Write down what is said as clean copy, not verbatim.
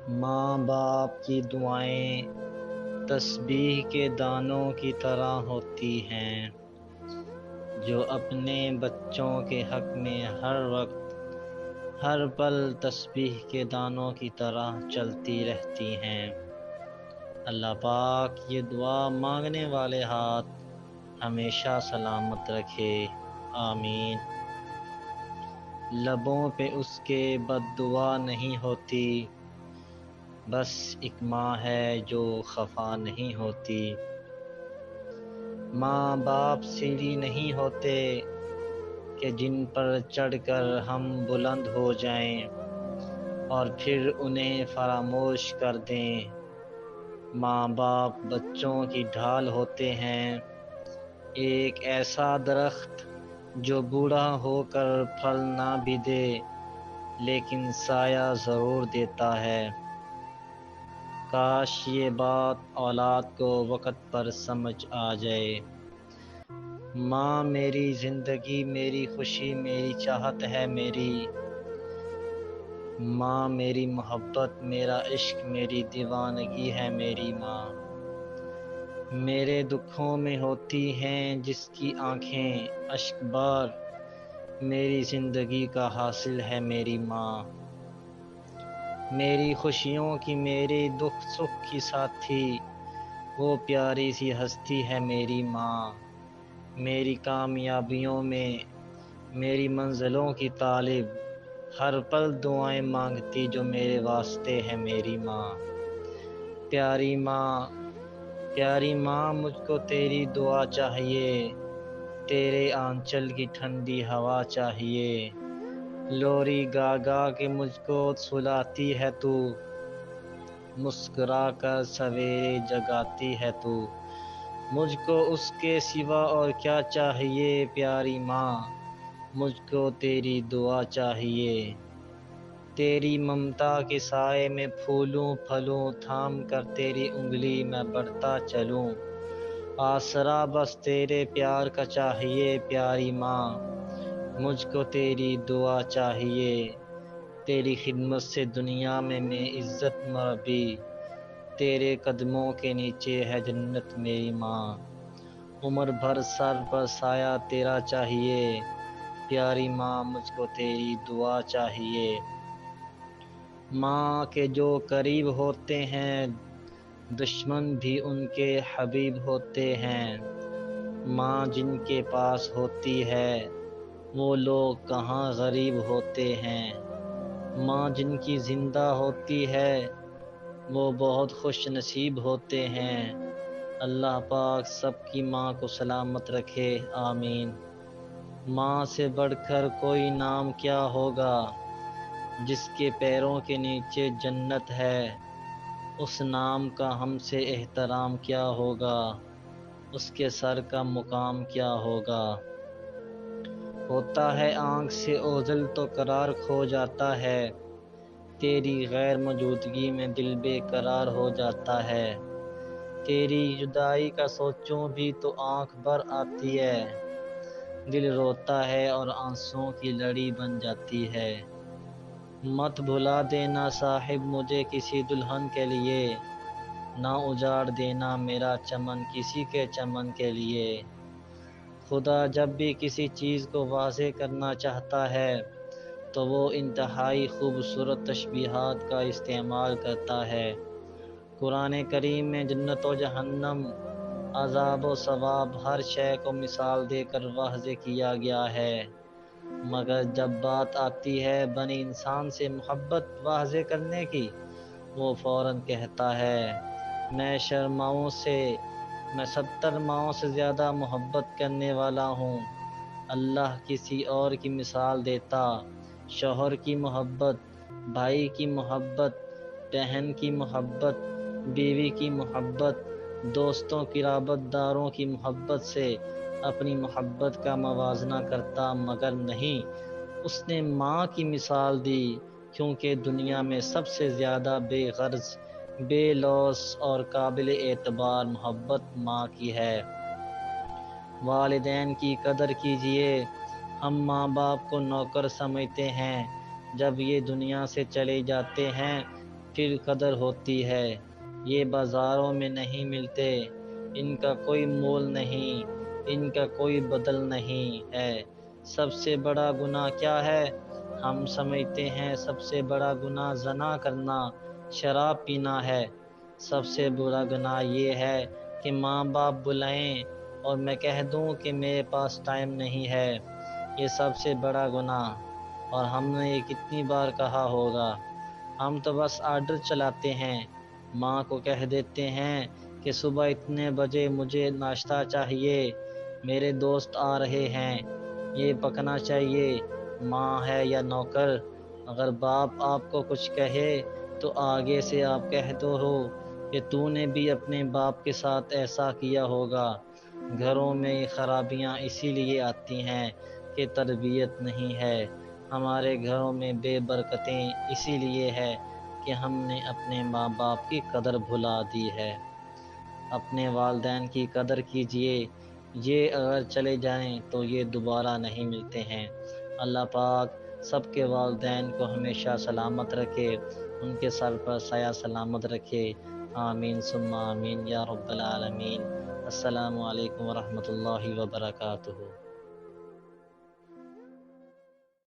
ماں باپ کی دعائیں تسبیح کے دانوں کی طرح ہوتی ہیں جو اپنے بچوں کے حق میں ہر وقت ہر پل تسبیح کے دانوں کی طرح چلتی رہتی ہیں۔ اللہ پاک یہ دعا مانگنے والے ہاتھ ہمیشہ سلامت رکھے، آمین۔ لبوں پہ اس کے بد دعا نہیں ہوتی، بس ایک ماں ہے جو خفا نہیں ہوتی۔ ماں باپ سیڑھی نہیں ہوتے کہ جن پر چڑھ کر ہم بلند ہو جائیں اور پھر انہیں فراموش کر دیں۔ ماں باپ بچوں کی ڈھال ہوتے ہیں، ایک ایسا درخت جو بوڑھا ہو کر پھل نہ بھی دے لیکن سایہ ضرور دیتا ہے۔ کاش یہ بات اولاد کو وقت پر سمجھ آ جائے۔ ماں میری زندگی، میری خوشی، میری چاہت ہے میری۔ ماں میری محبت، میرا عشق، میری دیوانگی ہے میری ماں۔ میرے دکھوں میں ہوتی ہیں جس کی آنکھیں اشک بار، میری زندگی کا حاصل ہے میری ماں۔ میری خوشیوں کی، میری دکھ سکھ کی ساتھی، وہ پیاری سی ہستی ہے میری ماں۔ میری کامیابیوں میں، میری منزلوں کی طالب، ہر پل دعائیں مانگتی جو میرے واسطے ہے میری ماں۔ پیاری ماں، پیاری ماں، مجھ کو تیری دعا چاہیے، تیرے آنچل کی ٹھنڈی ہوا چاہیے۔ لوری گا گا کے مجھ کو سلاتی ہے تو، مسکرا کر سویرے جگاتی ہے تو۔ مجھ کو اس کے سوا اور کیا چاہیے پیاری ماں، مجھ کو تیری دعا چاہیے۔ تیری ممتا کے سائے میں پھولوں پھلوں، تھام کر تیری انگلی میں بڑھتا چلوں۔ آسرا بس تیرے پیار کا چاہیے پیاری ماں، مجھ کو تیری دعا چاہیے۔ تیری خدمت سے دنیا میں عزت مربی، تیرے قدموں کے نیچے ہے جنت میری ماں۔ عمر بھر سر پر سایہ تیرا چاہیے، پیاری ماں مجھ کو تیری دعا چاہیے۔ ماں کے جو قریب ہوتے ہیں، دشمن بھی ان کے حبیب ہوتے ہیں۔ ماں جن کے پاس ہوتی ہے، وہ لوگ کہاں غریب ہوتے ہیں۔ ماں جن کی زندہ ہوتی ہے، وہ بہت خوش نصیب ہوتے ہیں۔ اللہ پاک سب کی ماں کو سلامت رکھے، آمین۔ ماں سے بڑھ کر کوئی نام کیا ہوگا، جس کے پیروں کے نیچے جنت ہے، اس نام کا ہم سے احترام کیا ہوگا، اس کے سر کا مقام کیا ہوگا۔ ہوتا ہے آنکھ سے اوجھل تو قرار کھو جاتا ہے، تیری غیر موجودگی میں دل بے قرار ہو جاتا ہے۔ تیری جدائی کا سوچوں بھی تو آنکھ بھر آتی ہے، دل روتا ہے اور آنسوؤں کی لڑی بن جاتی ہے۔ مت بھلا دینا صاحب مجھے کسی دلہن کے لیے، نہ اجاڑ دینا میرا چمن کسی کے چمن کے لیے۔ خدا جب بھی کسی چیز کو واضح کرنا چاہتا ہے تو وہ انتہائی خوبصورت تشبیہات کا استعمال کرتا ہے۔ قرآن کریم میں جنت و جہنم، عذاب و ثواب، ہر شے کو مثال دے کر واضح کیا گیا ہے، مگر جب بات آتی ہے بنی انسان سے محبت واضح کرنے کی، وہ فوراً کہتا ہے میں شرماؤں سے، میں 70 ماؤں سے زیادہ محبت کرنے والا ہوں۔ اللہ کسی اور کی مثال دیتا، شوہر کی محبت، بھائی کی محبت، بہن کی محبت، بیوی کی محبت، دوستوں قرابت داروں کی محبت سے اپنی محبت کا موازنہ کرتا، مگر نہیں، اس نے ماں کی مثال دی، کیونکہ دنیا میں سب سے زیادہ بے غرض، بے لوث اور قابل اعتبار محبت ماں کی ہے۔ والدین کی قدر کیجیے۔ ہم ماں باپ کو نوکر سمجھتے ہیں، جب یہ دنیا سے چلے جاتے ہیں پھر قدر ہوتی ہے۔ یہ بازاروں میں نہیں ملتے، ان کا کوئی مول نہیں، ان کا کوئی بدل نہیں ہے۔ سب سے بڑا گناہ کیا ہے؟ ہم سمجھتے ہیں سب سے بڑا گناہ زنا کرنا، شراب پینا ہے۔ سب سے بڑا گناہ یہ ہے کہ ماں باپ بلائیں اور میں کہہ دوں کہ میرے پاس ٹائم نہیں ہے۔ یہ سب سے بڑا گناہ، اور ہم نے یہ کتنی بار کہا ہوگا۔ ہم تو بس آرڈر چلاتے ہیں، ماں کو کہہ دیتے ہیں کہ صبح اتنے بجے مجھے ناشتہ چاہیے، میرے دوست آ رہے ہیں، یہ پکنا چاہیے۔ ماں ہے یا نوکر، اگر باپ آپ کو کچھ کہے تو آگے سے آپ کہہ دو ہو کہ تو نے بھی اپنے باپ کے ساتھ ایسا کیا ہوگا۔ گھروں میں خرابیاں اسی لیے آتی ہیں کہ تربیت نہیں ہے۔ ہمارے گھروں میں بے برکتیں اسی لیے ہے کہ ہم نے اپنے ماں باپ کی قدر بھلا دی ہے۔ اپنے والدین کی قدر کیجئے، یہ اگر چلے جائیں تو یہ دوبارہ نہیں ملتے ہیں۔ اللہ پاک سب کے والدین کو ہمیشہ سلامت رکھے، ان کے سر پر سایہ سلامت رکھے۔ آمین ثم آمین یا رب العالمین۔ السلام علیکم ورحمۃ اللہ وبرکاتہ۔